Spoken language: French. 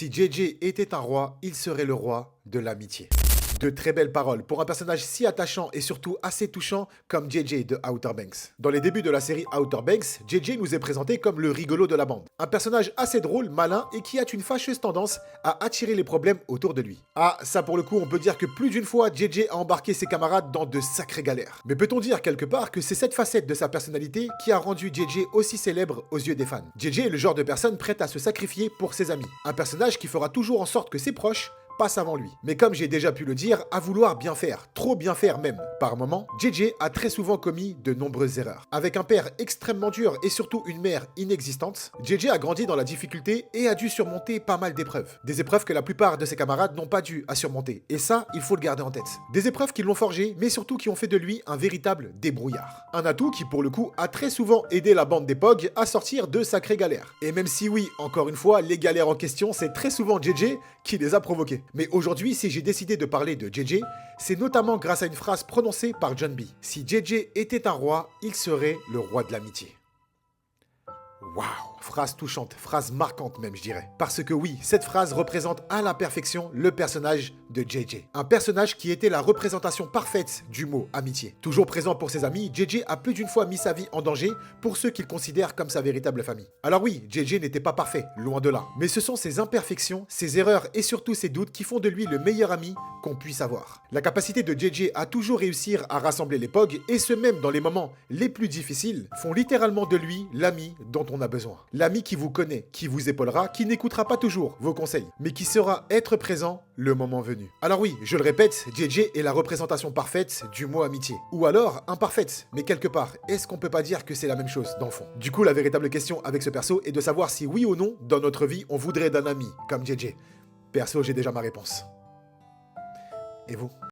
Si JJ était un roi, il serait le roi de l'amitié. De très belles paroles pour un personnage si attachant et surtout assez touchant comme JJ de Outer Banks. Dans les débuts de la série Outer Banks, JJ nous est présenté comme le rigolo de la bande. Un personnage assez drôle, malin et qui a une fâcheuse tendance à attirer les problèmes autour de lui. Ah, ça pour le coup, on peut dire que plus d'une fois, JJ a embarqué ses camarades dans de sacrées galères. Mais peut-on dire quelque part que c'est cette facette de sa personnalité qui a rendu JJ aussi célèbre aux yeux des fans? JJ est le genre de personne prête à se sacrifier pour ses amis. Un personnage qui fera toujours en sorte que ses proches passe avant lui. Mais comme j'ai déjà pu le dire, à vouloir bien faire, trop bien faire même. Par moments, JJ a très souvent commis de nombreuses erreurs. Avec un père extrêmement dur et surtout une mère inexistante, JJ a grandi dans la difficulté et a dû surmonter pas mal d'épreuves. Des épreuves que la plupart de ses camarades n'ont pas dû à surmonter. Et ça, il faut le garder en tête. Des épreuves qui l'ont forgé, mais surtout qui ont fait de lui un véritable débrouillard. Un atout qui, pour le coup, a très souvent aidé la bande des POG à sortir de sacrées galères. Et même si oui, encore une fois, les galères en question, c'est très souvent JJ qui les a provoquées. Mais aujourd'hui, si j'ai décidé de parler de JJ, c'est notamment grâce à une phrase prononcée par John B. Si JJ était un roi, il serait le roi de l'amitié. Waouh! Phrase touchante, phrase marquante même, je dirais. Parce que oui, cette phrase représente à la perfection le personnage de JJ. Un personnage qui était la représentation parfaite du mot amitié. Toujours présent pour ses amis, JJ a plus d'une fois mis sa vie en danger pour ceux qu'il considère comme sa véritable famille. Alors oui, JJ n'était pas parfait, loin de là. Mais ce sont ses imperfections, ses erreurs et surtout ses doutes qui font de lui le meilleur ami qu'on puisse avoir. La capacité de JJ à toujours réussir à rassembler les POG, et ce même dans les moments les plus difficiles, font littéralement de lui l'ami dont on a besoin. L'ami qui vous connaît, qui vous épaulera, qui n'écoutera pas toujours vos conseils, mais qui saura être présent le moment venu. Alors oui, je le répète, JJ est la représentation parfaite du mot amitié. Ou alors imparfaite, mais quelque part, est-ce qu'on peut pas dire que c'est la même chose dans le fond? Du coup, la véritable question avec ce perso est de savoir si oui ou non, dans notre vie, on voudrait d'un ami comme JJ. Perso, j'ai déjà ma réponse. Et vous?